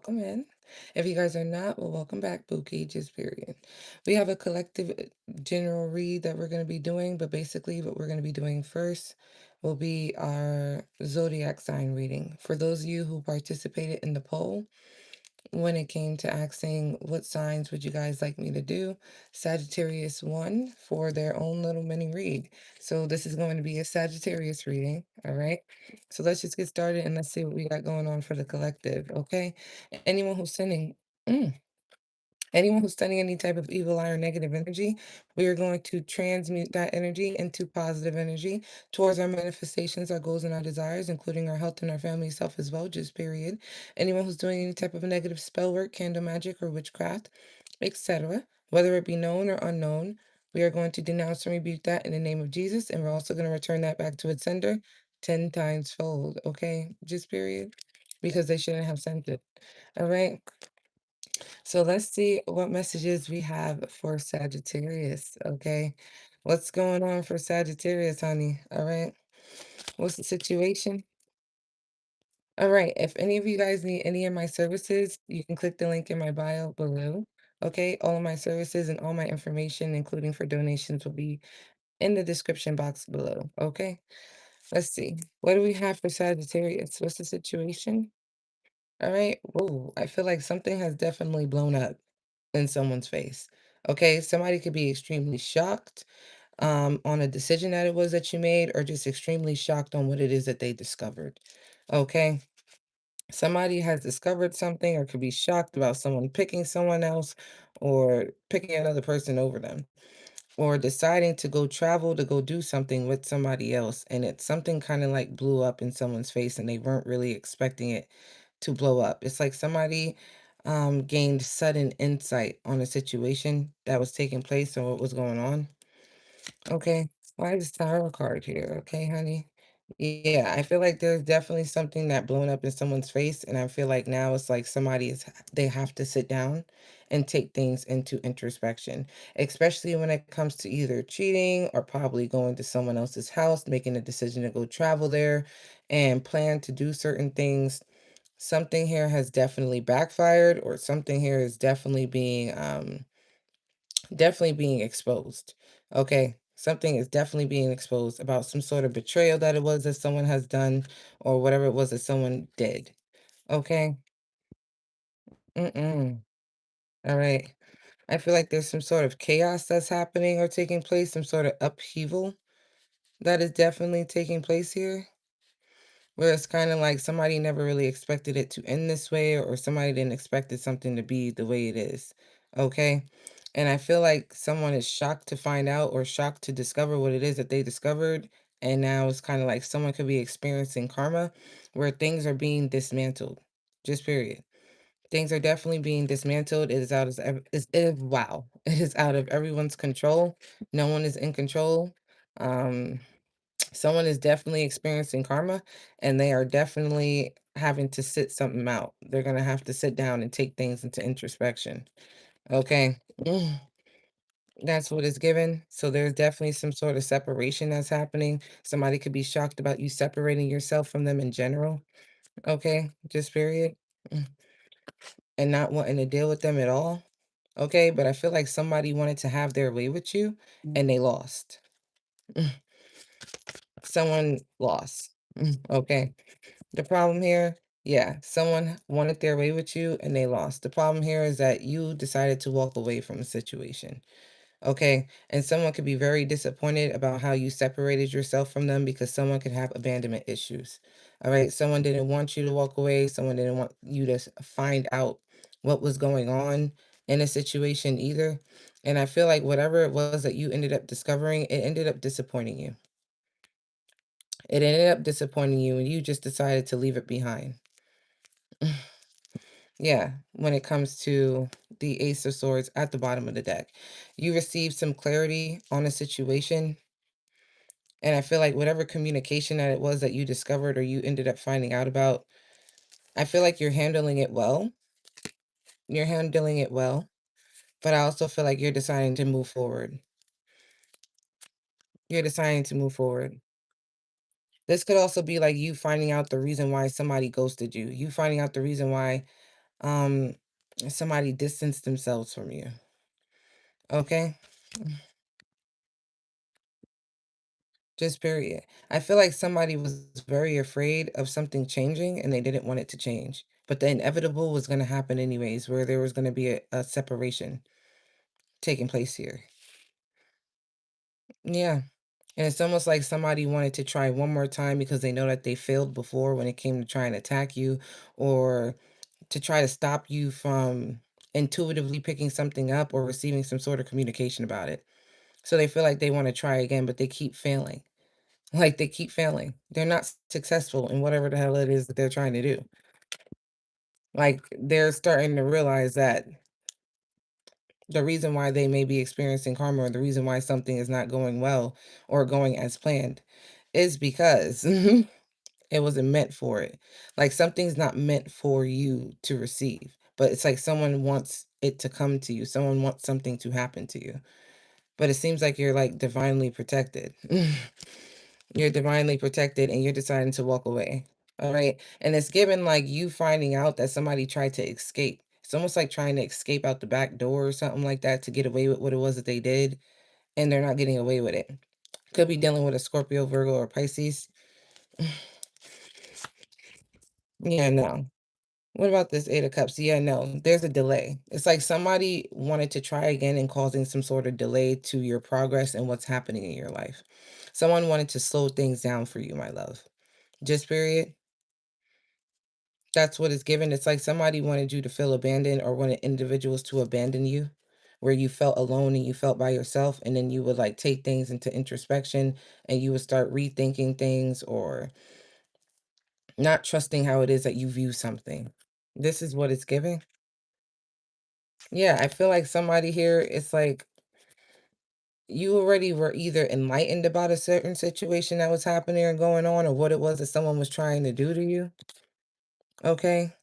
welcome in. If you guys are not, well, welcome back, Boo Cages, period. We have a collective general read that we're going to be doing, but basically, what we're going to be doing first will be our zodiac sign reading. For those of you who participated in the poll, when it came to asking what signs would you guys like me to do, Sagittarius won for their own little mini read. So this is going to be a Sagittarius reading, all right? So let's just get started and let's see what we got going on for the collective, okay? Anyone who's sending mm, Anyone who's studying any type of evil eye or negative energy, we are going to transmute that energy into positive energy towards our manifestations, our goals, and our desires, including our health and our family self as well, just period. Anyone who's doing any type of negative spell work, candle magic, or witchcraft, etc., whether it be known or unknown, we are going to denounce and rebuke that in the name of Jesus, and we're also going to return that back to its sender 10 times fold, okay? Just period. Because they shouldn't have sent it. All right. So let's see what messages we have for Sagittarius, okay? What's going on for Sagittarius, honey? All right. What's the situation? All right. If any of you guys need any of my services, you can click the link in my bio below. Okay. All of my services and all my information, including for donations, will be in the description box below. Okay. Let's see. What do we have for Sagittarius? What's the situation? All right. Whoa. I feel like something has definitely blown up in someone's face. Okay, somebody could be extremely shocked on a decision that it was that you made, or just extremely shocked on what it is that they discovered. Okay, somebody has discovered something, or could be shocked about someone picking someone else, or picking another person over them, or deciding to go travel to go do something with somebody else, and it's something kind of like blew up in someone's face, and they weren't really expecting it to blow up. It's like somebody gained sudden insight on a situation that was taking place or what was going on. Okay. Why is tarot card here? Okay, honey. Yeah, I feel like there's definitely something that blown up in someone's face, and I feel like now it's like they have to sit down and take things into introspection, especially when it comes to either cheating or probably going to someone else's house, making a decision to go travel there and plan to do certain things. Something here has definitely backfired, or something here is definitely being exposed. Okay. Something is definitely being exposed about some sort of betrayal that it was that someone has done, or whatever it was that someone did. Okay. Mm-mm. All right. I feel like there's some sort of chaos that's happening or taking place, some sort of upheaval that is definitely taking place here. Where it's kind of like somebody never really expected it to end this way, or somebody didn't expect it something to be the way it is. Okay. And I feel like someone is shocked to find out, or shocked to discover what it is that they discovered. And now it's kind of like someone could be experiencing karma where things are being dismantled. Just period. Things are definitely being dismantled. It is out of wow. It is out of everyone's control. No one is in control. Um Someone is definitely experiencing karma, and they are definitely having to sit something out. They're going to have to sit down and take things into introspection. Okay. Mm, that's what is given. So there's definitely some sort of separation that's happening. Somebody could be shocked about you separating yourself from them in general. Okay. Just period. Mm, and not wanting to deal with them at all. Okay. But I feel like somebody wanted to have their way with you and they lost. Mm, someone lost. Okay. The problem here, yeah, someone wanted their way with you and they lost. The problem here is that you decided to walk away from a situation. Okay. And someone could be very disappointed about how you separated yourself from them, because someone could have abandonment issues. All right. Someone didn't want you to walk away. Someone didn't want you to find out what was going on in a situation either. And I feel like whatever it was that you ended up discovering, it ended up disappointing you. It ended up disappointing you, and you just decided to leave it behind. Yeah, when it comes to the Ace of Swords at the bottom of the deck, you received some clarity on a situation. And I feel like whatever communication that it was that you discovered or you ended up finding out about, I feel like you're handling it well. You're handling it well. But I also feel like you're deciding to move forward. You're deciding to move forward. This could also be like you finding out the reason why somebody ghosted you. You finding out the reason why Um, somebody distanced themselves from you. Okay? Just period. I feel like somebody was very afraid of something changing and they didn't want it to change. But the inevitable was going to happen anyways, where there was going to be a separation taking place here. Yeah. And it's almost like somebody wanted to try one more time because they know that they failed before when it came to trying to attack you or to try to stop you from intuitively picking something up or receiving some sort of communication about it. So they feel like they want to try again, but they keep failing. Like they keep failing. They're not successful in whatever the hell it is that they're trying to do. Like they're starting to realize that the reason why they may be experiencing karma or the reason why something is not going well or going as planned is because it wasn't meant for it. Like something's not meant for you to receive, but it's like someone wants it to come to you. Someone wants something to happen to you. But it seems like you're like divinely protected. You're divinely protected and you're deciding to walk away. All right. And it's given like you finding out that somebody tried to escape. It's almost like trying to escape out the back door or something like that to get away with what it was that they did, and they're not getting away with it. Could be dealing with a Scorpio, Virgo, or Pisces. Yeah, no. What about this Eight of Cups? Yeah, no, there's a delay. It's like somebody wanted to try again and causing some sort of delay to your progress and what's happening in your life. Someone wanted to slow things down for you, my love. Just period. That's what it's given. It's like somebody wanted you to feel abandoned or wanted individuals to abandon you, where you felt alone and you felt by yourself. And then you would like take things into introspection and you would start rethinking things or not trusting how it is that you view something. This is what it's giving. Yeah, I feel like somebody here, it's like you already were either enlightened about a certain situation that was happening or going on, or what it was that someone was trying to do to you. Okay.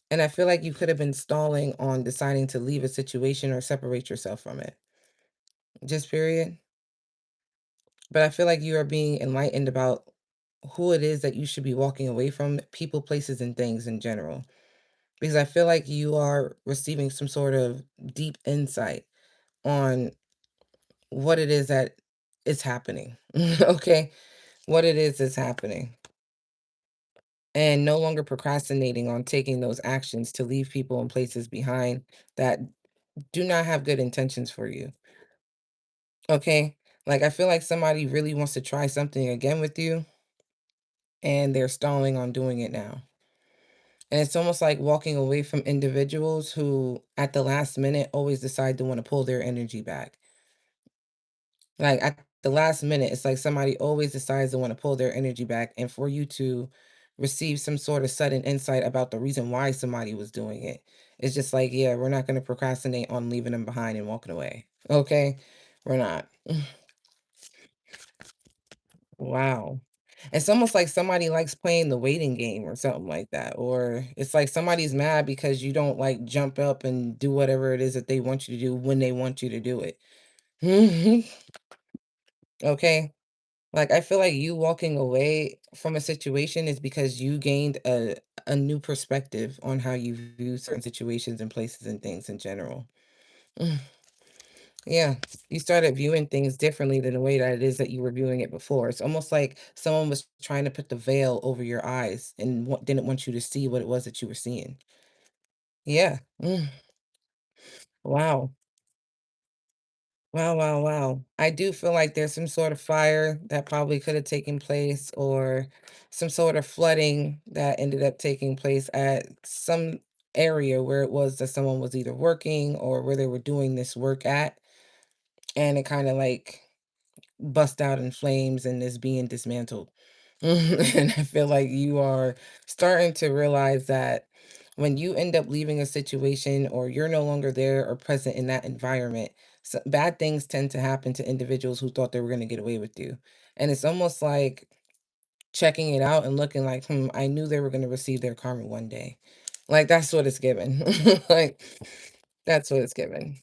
And I feel like you could have been stalling on deciding to leave a situation or separate yourself from it. Just period. But I feel like you are being enlightened about who it is that you should be walking away from, people, places, and things in general. Because I feel like you are receiving some sort of deep insight on what it is that is happening. Okay. What it is that's happening. And no longer procrastinating on taking those actions to leave people and places behind that do not have good intentions for you. Okay. Like I feel like somebody really wants to try something again with you and they're stalling on doing it now. And it's almost like walking away from individuals who at the last minute always decide to want to pull their energy back. Like at the last minute, it's like somebody always decides to want to pull their energy back. And for you to receive some sort of sudden insight about the reason why somebody was doing it, it's just like, yeah, we're not going to procrastinate on leaving them behind and walking away. Okay. We're not. Wow. It's almost like somebody likes playing the waiting game or something like that. Or it's like somebody's mad because you don't like jump up and do whatever it is that they want you to do when they want you to do it. Okay. Like I feel like you walking away from a situation is because you gained a new perspective on how you view certain situations and places and things in general. Yeah, you started viewing things differently than the way that it is that you were viewing it before. It's almost like someone was trying to put the veil over your eyes and didn't want you to see what it was that you were seeing. Yeah. Wow. Wow, wow, wow. I do feel like there's some sort of fire that probably could have taken place or some sort of flooding that ended up taking place at some area where it was that someone was either working or where they were doing this work at. And it kind of like bust out in flames and is being dismantled. And I feel like you are starting to realize that when you end up leaving a situation or you're no longer there or present in that environment, so bad things tend to happen to individuals who thought they were going to get away with you. And it's almost like checking it out and looking like, I knew they were going to receive their karma one day. Like that's what it's given. Like that's what it's given.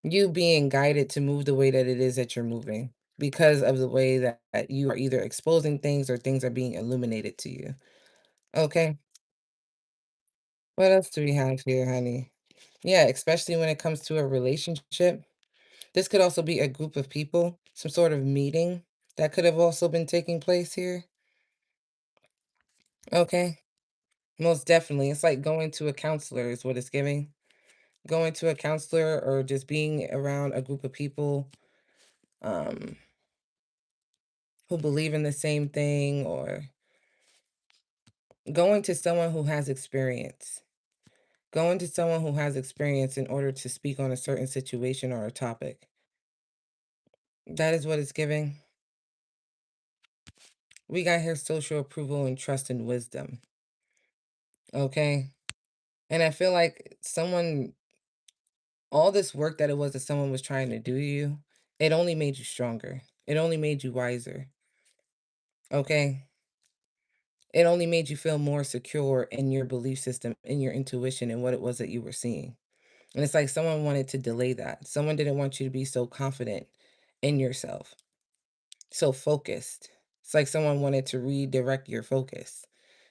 You being guided to move the way that it is that you're moving because of the way that you are either exposing things or things are being illuminated to you. Okay. What else do we have here, honey? Yeah, especially when it comes to a relationship. This could also be a group of people, some sort of meeting that could have also been taking place here. Okay. Most definitely. It's like going to a counselor is what it's giving. Going to a counselor or just being around a group of people um who believe in the same thing, or going to someone who has experience. Going to someone who has experience in order to speak on a certain situation or a topic. That is what it's giving. We got here social approval and trust and wisdom. Okay. And I feel like someone, all this work that it was that someone was trying to do to you, it only made you stronger. It only made you wiser. Okay. It only made you feel more secure in your belief system, in your intuition, and what it was that you were seeing. And it's like someone wanted to delay that. Someone didn't want you to be so confident in yourself, so focused. It's like someone wanted to redirect your focus.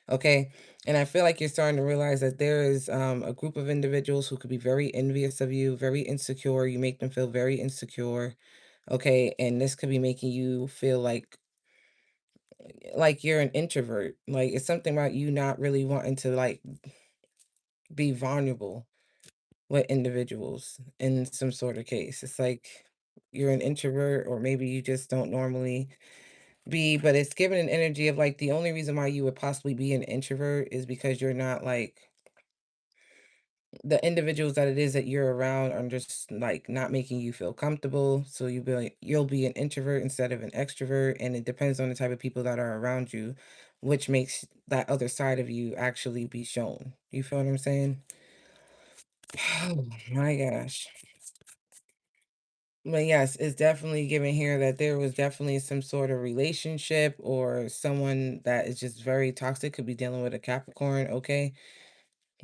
Okay. And I feel like you're starting to realize that there is a group of individuals who could be very envious of you, very insecure. You make them feel very insecure. Okay. And this could be making you feel like you're an introvert. Like it's something about you not really wanting to like be vulnerable with individuals in some sort of case. It's like you're an introvert, or maybe you just don't normally be, but it's given an energy of like the only reason why you would possibly be an introvert is because you're not like the individuals that it is that you're around are just like not making you feel comfortable. So you'll be an introvert instead of an extrovert, and it depends on the type of people that are around you, which makes that other side of you actually be shown. You feel what I'm saying? Oh my gosh. But yes, it's definitely given here that there was definitely some sort of relationship or someone that is just very toxic, could be dealing with a Capricorn, okay?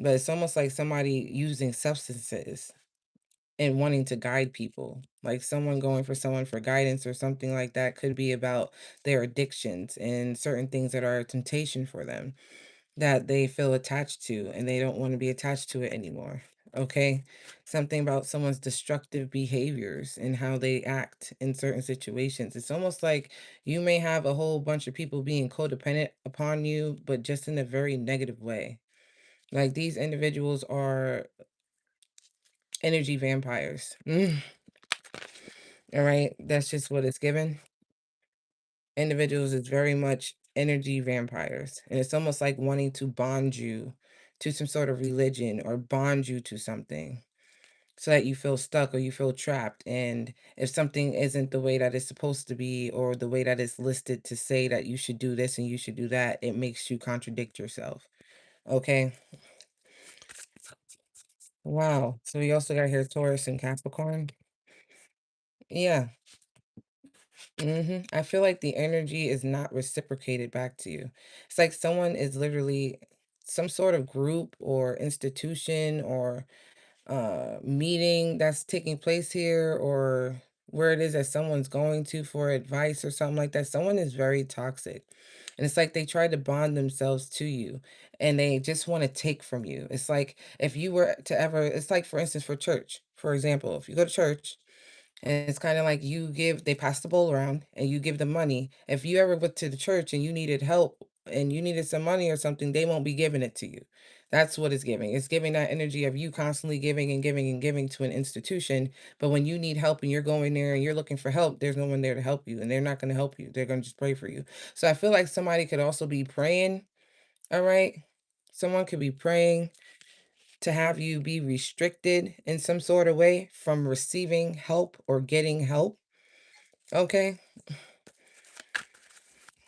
But it's almost like somebody using substances and wanting to guide people, like someone going for someone for guidance or something like that could be about their addictions and certain things that are a temptation for them that they feel attached to and they don't want to be attached to it anymore. Okay. Something about someone's destructive behaviors and how they act in certain situations. It's almost like you may have a whole bunch of people being codependent upon you, but just in a very negative way. Like these individuals are energy vampires. All right. That's just what it's given. Individuals is very much energy vampires. And it's almost like wanting to bond you to some sort of religion or bond you to something so that you feel stuck or you feel trapped. And if something isn't the way that it's supposed to be or the way that it's listed to say that you should do this and you should do that, it makes you contradict yourself. Okay. Wow. So we also got here Taurus and Capricorn. Yeah. I feel like the energy is not reciprocated back to you. It's like someone is literally some sort of group or institution or meeting that's taking place here, or where it is that someone's going to for advice or something like that. Someone is very toxic. And it's like they try to bond themselves to you and they just want to take from you. It's like if you were to ever, it's like, for instance, for church, for example, if you go to church and it's kind of like they pass the bowl around and you give them money. If you ever went to the church and you needed help and you needed some money or something, they won't be giving it to you. That's what it's giving. It's giving that energy of you constantly giving and giving and giving to an institution. But when you need help and you're going there and you're looking for help, there's no one there to help you and they're not going to help you. They're going to just pray for you. So I feel like somebody could also be praying. All right. Someone could be praying to have you be restricted in some sort of way from receiving help or getting help, okay?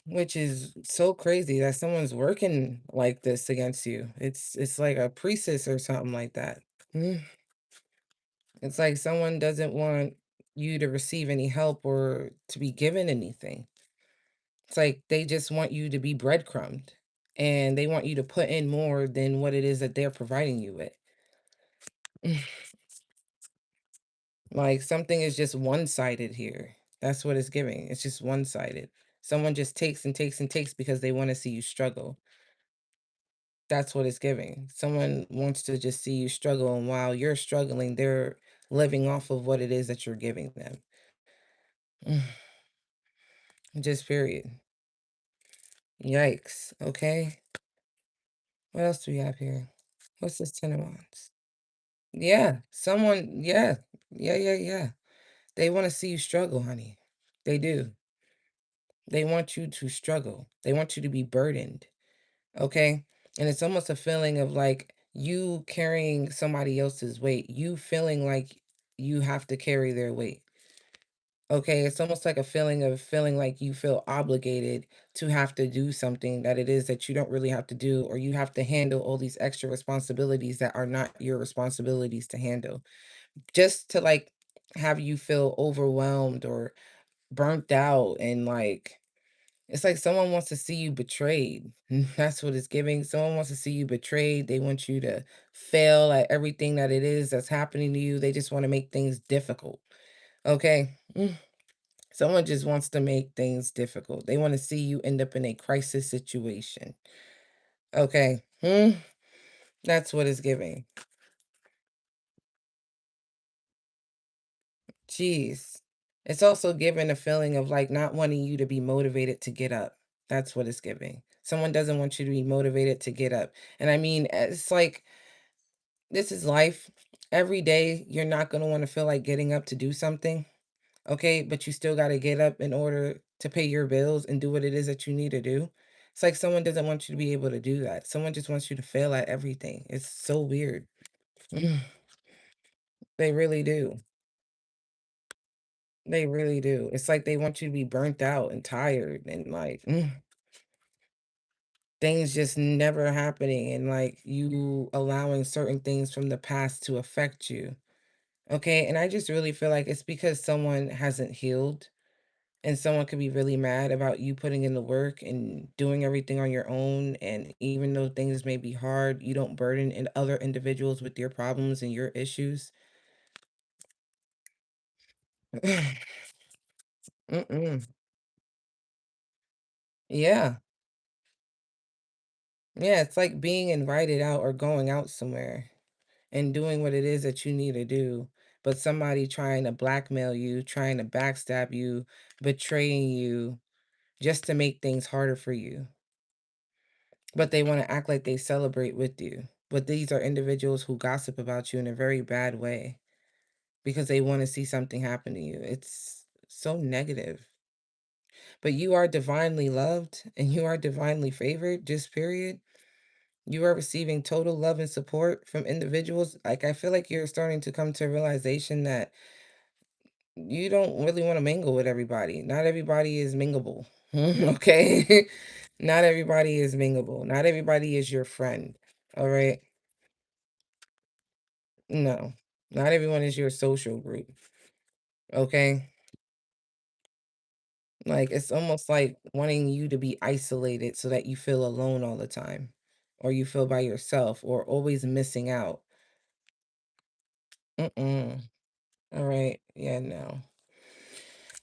Which is so crazy that someone's working like this against you. It's like a priestess or something like that. Mm. It's like someone doesn't want you to receive any help or to be given anything. It's like they just want you to be breadcrumbed and they want you to put in more than what it is that they're providing you with. Like something is just one-sided here. That's what it's giving. It's just one-sided. Someone just takes and takes and takes because they want to see you struggle. That's what it's giving. Someone wants to just see you struggle, and while you're struggling, they're living off of what it is that you're giving them. Just period. Yikes. Okay. What else do we have here? What's this 10 of wands? Yeah. Someone, yeah. Yeah, yeah, yeah. They want to see you struggle, honey. They do. They want you to struggle. They want you to be burdened. Okay. And it's almost a feeling of like you carrying somebody else's weight, you feeling like you have to carry their weight. Okay. It's almost like a feeling of feeling like you feel obligated to have to do something that it is that you don't really have to do, or you have to handle all these extra responsibilities that are not your responsibilities to handle, just to like have you feel overwhelmed or burnt out. And like, it's like someone wants to see you betrayed. That's what it's giving. Someone wants to see you betrayed. They want you to fail at everything that it is that's happening to you. They just want to make things difficult. Okay. Someone just wants to make things difficult. They want to see you end up in a crisis situation. Okay. That's what it's giving. Jeez. It's also giving a feeling of like not wanting you to be motivated to get up. That's what it's giving. Someone doesn't want you to be motivated to get up. And I mean, it's like this is life. Every day, you're not going to want to feel like getting up to do something. Okay. But you still got to get up in order to pay your bills and do what it is that you need to do. It's like someone doesn't want you to be able to do that. Someone just wants you to fail at everything. It's so weird. They really do. They really do. It's like they want you to be burnt out and tired and like things just never happening, and like you allowing certain things from the past to affect you. Okay. And I just really feel like it's because someone hasn't healed, and someone could be really mad about you putting in the work and doing everything on your own. And even though things may be hard, you don't burden in other individuals with your problems and your issues. Mm-mm. Yeah. Yeah. It's like being invited out or going out somewhere and doing what it is that you need to do, but somebody trying to blackmail you, trying to backstab you, betraying you just to make things harder for you. But they want to act like they celebrate with you. But these are individuals who gossip about you in a very bad way because they want to see something happen to you. It's so negative. But you are divinely loved and you are divinely favored, just period. You are receiving total love and support from individuals. Like, I feel like you're starting to come to a realization that you don't really want to mingle with everybody. Not everybody is mingleable. Okay. Not everybody is mingleable. Not everybody is your friend. All right. No, not everyone is your social group. Okay. Like, it's almost like wanting you to be isolated so that you feel alone all the time, or you feel by yourself, or always missing out. Mm-mm. All right. Yeah, no.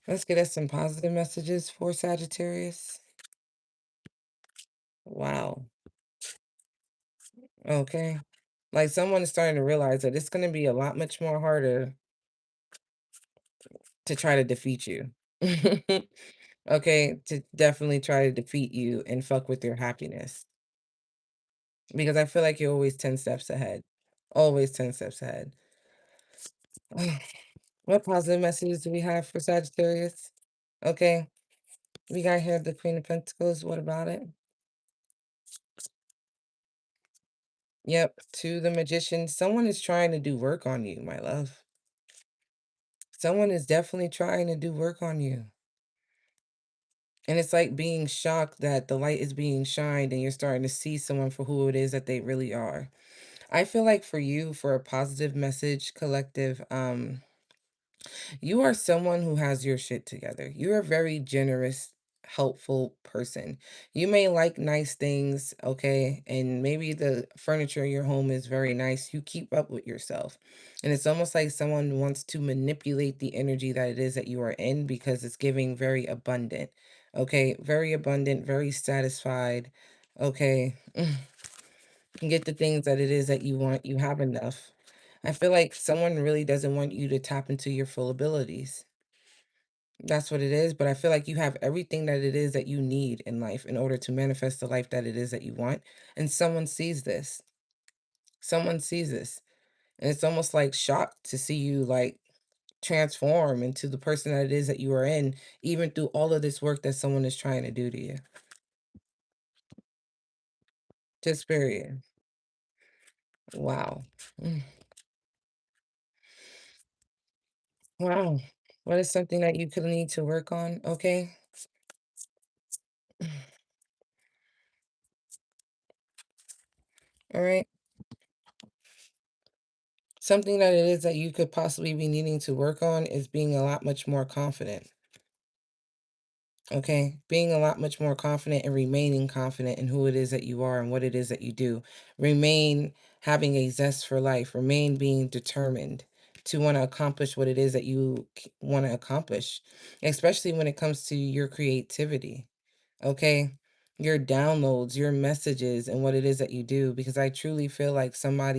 Let's get us some positive messages for Sagittarius. Wow. Okay. Like someone is starting to realize that it's going to be a lot much more harder to try to defeat you. Okay, to definitely try to defeat you and fuck with your happiness. Because I feel like you're always 10 steps ahead. Always 10 steps ahead. What positive messages do we have for Sagittarius? Okay, we got here the Queen of Pentacles. What about it? Yep, to the Magician. Someone is trying to do work on you, my love. Someone is definitely trying to do work on you. And it's like being shocked that the light is being shined and you're starting to see someone for who it is that they really are. I feel like for you, for a positive message collective, you are someone who has your shit together. You're a very generous, helpful person. You may like nice things, okay? And maybe the furniture in your home is very nice. You keep up with yourself. And it's almost like someone wants to manipulate the energy that it is that you are in because it's giving very abundant. Okay? Very abundant, very satisfied. Okay? Get the things that it is that you want. You have enough. I feel like someone really doesn't want you to tap into your full abilities. That's what it is, but I feel like you have everything that it is that you need in life in order to manifest the life that it is that you want, and someone sees this. Someone sees this, and it's almost, like, shocked to see you, like, transform into the person that it is that you are in, even through all of this work that someone is trying to do to you. Just period. Wow. Mm, wow. What is something that you could need to work on? Okay. All right. Something that it is that you could possibly be needing to work on is being a lot much more confident. Okay, being a lot much more confident and remaining confident in who it is that you are and what it is that you do. Remain having a zest for life, remain being determined to want to accomplish what it is that you want to accomplish, especially when it comes to your creativity. Okay, your downloads, your messages, and what it is that you do, because I truly feel like someone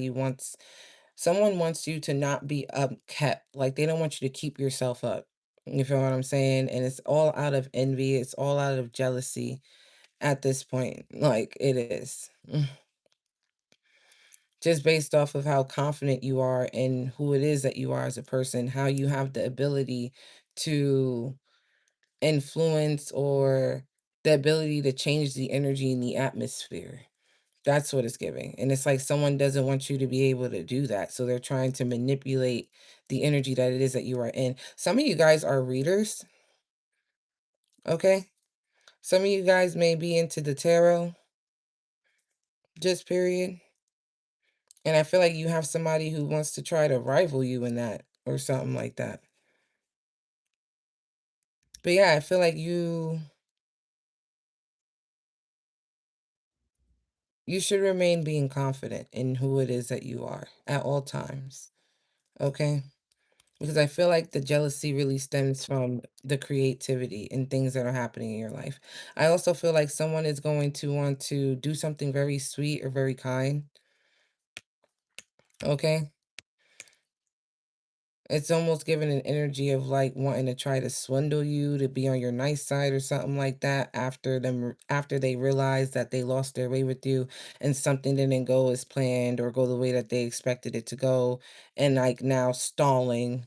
wants you to not be upkept. Like they don't want you to keep yourself up. You feel what I'm saying? And it's all out of envy. It's all out of jealousy at this point. Like it is. Just based off of how confident you are in who it is that you are as a person, how you have the ability to influence or the ability to change the energy in the atmosphere. That's what it's giving. And it's like someone doesn't want you to be able to do that. So they're trying to manipulate the energy that it is that you are in. Some of you guys are readers, okay? Some of you guys may be into the tarot, just period. And I feel like you have somebody who wants to try to rival you in that or something like that. But yeah, I feel like you should remain being confident in who it is that you are at all times, okay? Because I feel like the jealousy really stems from the creativity and things that are happening in your life. I also feel like someone is going to want to do something very sweet or very kind. Okay. It's almost giving an energy of like wanting to try to swindle you to be on your nice side or something like that after they realize that they lost their way with you and something didn't go as planned or go the way that they expected it to go, and like now stalling.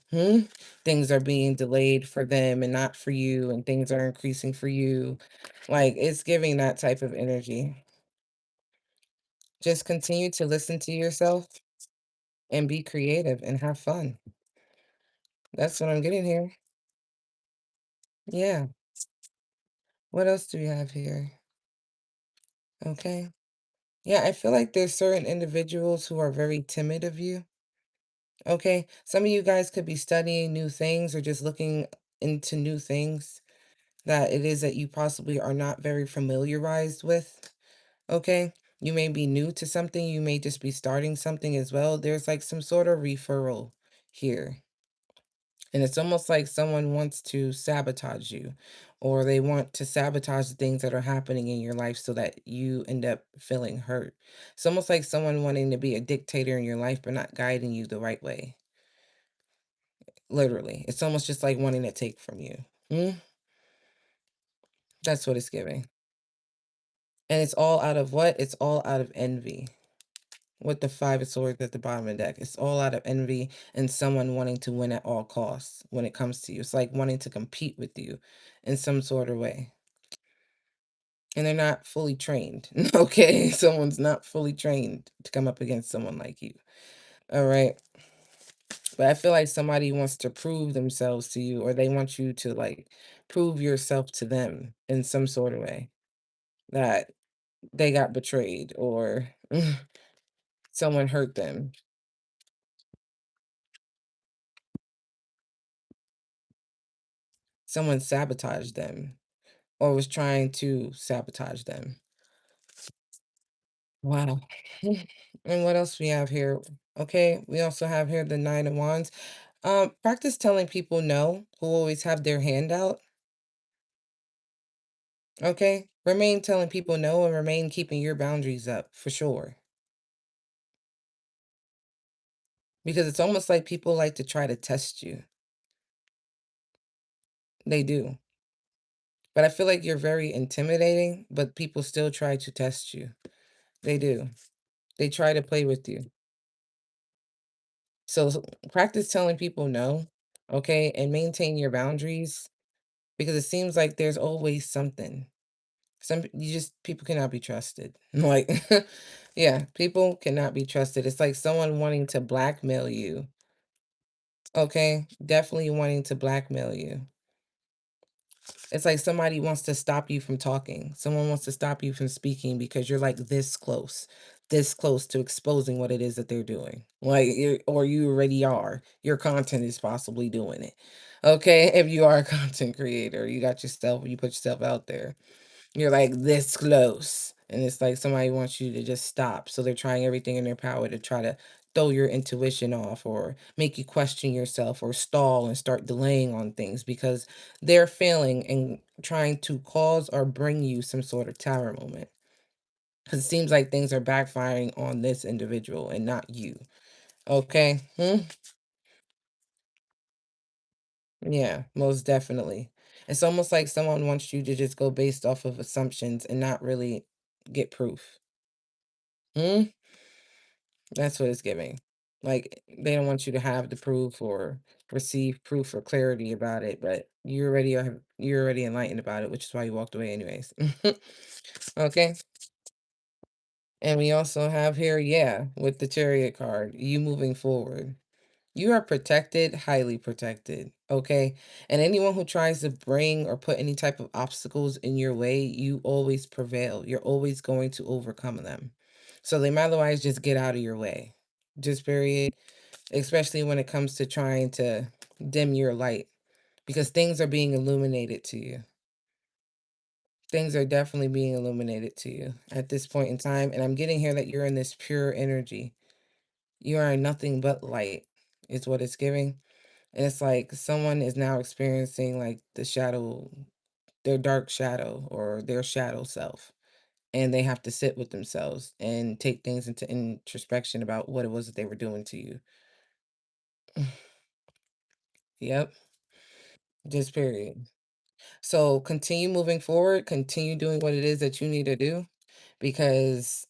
Things are being delayed for them and not for you, and things are increasing for you. Like it's giving that type of energy. Just continue to listen to yourself and be creative and have fun. That's what I'm getting here. Yeah. What else do we have here? Okay. Yeah, I feel like there's certain individuals who are very timid of you. Okay. Some of you guys could be studying new things or just looking into new things that it is that you possibly are not very familiarized with. Okay. You may be new to something. You may just be starting something as well. There's like some sort of referral here. And it's almost like someone wants to sabotage you, or they want to sabotage the things that are happening in your life so that you end up feeling hurt. It's almost like someone wanting to be a dictator in your life, but not guiding you the right way. Literally. It's almost just like wanting to take from you. Mm, that's what it's giving. And it's all out of what? It's all out of envy. With the five of swords at the bottom of the deck. It's all out of envy and someone wanting to win at all costs when it comes to you. It's like wanting to compete with you in some sort of way. And they're not fully trained. Okay. Someone's not fully trained to come up against someone like you. All right. But I feel like somebody wants to prove themselves to you, or they want you to like prove yourself to them in some sort of way that they got betrayed or someone hurt them, someone sabotaged them or was trying to sabotage them. Wow. And what else we have here? Okay, we also have here the Nine of Wands. Practice telling people no who always have their hand out. Okay, remain telling people no and remain keeping your boundaries up for sure. because it's almost like people like to try to test you. They do. But I feel like you're very intimidating, but people still try to test you. They do. They try to play with you. So practice telling people no, okay, and maintain your boundaries because it seems like there's always something. You just people cannot be trusted. Like, yeah, people cannot be trusted. It's like someone wanting to blackmail you. Okay, definitely wanting to blackmail you. It's like somebody wants to stop you from talking. Someone wants to stop you from speaking because you're like this close to exposing what it is that they're doing. Like, or you already are. Your content is possibly doing it. Okay, if you are a content creator, you put yourself out there. You're like this close. And it's like somebody wants you to just stop. So they're trying everything in their power to try to throw your intuition off or make you question yourself or stall and start delaying on things because they're failing and trying to cause or bring you some sort of tower moment. Because it seems like things are backfiring on this individual and not you. Okay? Hmm? Yeah, most definitely. It's almost like someone wants you to just go based off of assumptions and not really get proof. Hmm? That's what it's giving. Like, they don't want you to have the proof or receive proof or clarity about it, but you're already enlightened about it, which is why you walked away anyways. Okay. And we also have here, yeah, with the chariot card, you moving forward. You are protected, highly protected, okay? And anyone who tries to bring or put any type of obstacles in your way, you always prevail. You're always going to overcome them. So they might otherwise just get out of your way. Just period. Especially when it comes to trying to dim your light because things are being illuminated to you. Things are definitely being illuminated to you at this point in time. And I'm getting here that you're in this pure energy. You are nothing but light, is what it's giving. And it's like someone is now experiencing like their dark shadow or their shadow self. And they have to sit with themselves and take things into introspection about what it was that they were doing to you. Yep, just period. So continue moving forward, continue doing what it is that you need to do because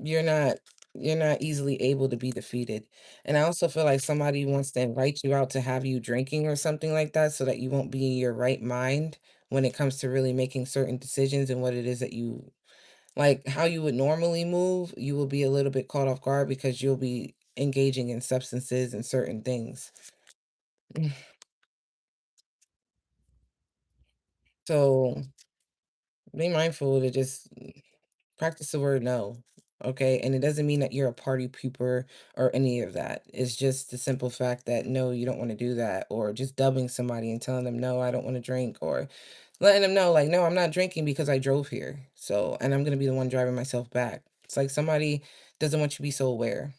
you're not you're not easily able to be defeated. And I also feel like somebody wants to invite you out to have you drinking or something like that so that you won't be in your right mind when it comes to really making certain decisions and what it is that you like how you would normally move, you will be a little bit caught off guard because you'll be engaging in substances and certain things. So be mindful to just practice the word no. Okay. And it doesn't mean that you're a party pooper or any of that. It's just the simple fact that no, you don't want to do that. Or just dubbing somebody and telling them, no, I don't want to drink. Or letting them know, like, no, I'm not drinking because I drove here. So, and I'm going to be the one driving myself back. It's like somebody doesn't want you to be so aware,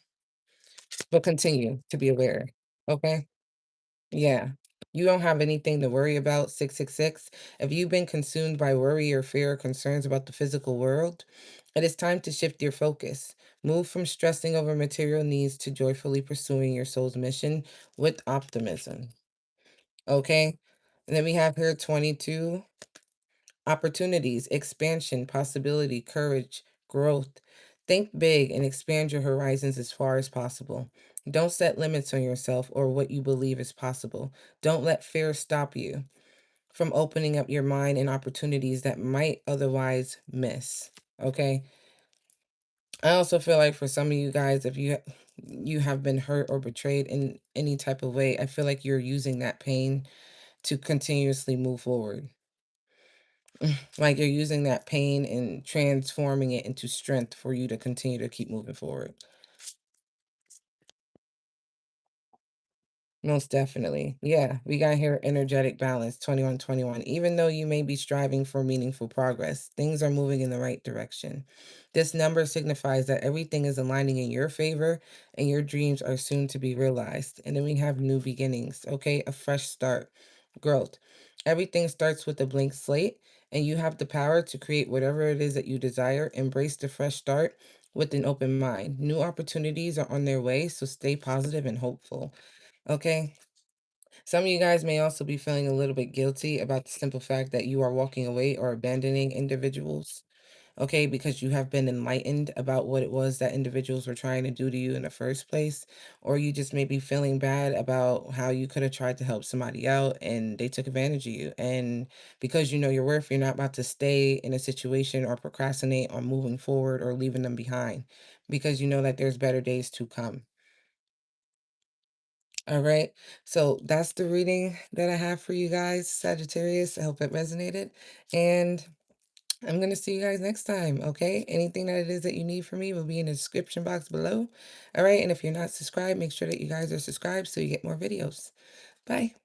but continue to be aware. Okay. Yeah. You don't have anything to worry about, 666. If you've been consumed by worry or fear or concerns about the physical world, it is time to shift your focus. Move from stressing over material needs to joyfully pursuing your soul's mission with optimism. Okay? And then we have here 22 opportunities, expansion, possibility, courage, growth. Think big and expand your horizons as far as possible. Don't set limits on yourself or what you believe is possible. Don't let fear stop you from opening up your mind and opportunities that might otherwise miss. Okay? I also feel like for some of you guys, if you have been hurt or betrayed in any type of way, I feel like you're using that pain to continuously move forward. Like you're using that pain and transforming it into strength for you to continue to keep moving forward. Most definitely. Yeah, we got here energetic balance 2121. Even though you may be striving for meaningful progress, things are moving in the right direction. This number signifies that everything is aligning in your favor and your dreams are soon to be realized. And then we have new beginnings, okay? A fresh start, growth. Everything starts with a blank slate, and you have the power to create whatever it is that you desire. Embrace the fresh start with an open mind. New opportunities are on their way, so stay positive and hopeful. Okay. Some of you guys may also be feeling a little bit guilty about the simple fact that you are walking away or abandoning individuals. Okay, because you have been enlightened about what it was that individuals were trying to do to you in the first place, or you just may be feeling bad about how you could have tried to help somebody out and they took advantage of you. And because you know your worth, you're not about to stay in a situation or procrastinate on moving forward or leaving them behind because you know that there's better days to come. All right. So that's the reading that I have for you guys, Sagittarius. I hope it resonated. And I'm going to see you guys next time, okay? Anything that it is that you need from me will be in the description box below. All right, and if you're not subscribed, make sure that you guys are subscribed so you get more videos. Bye.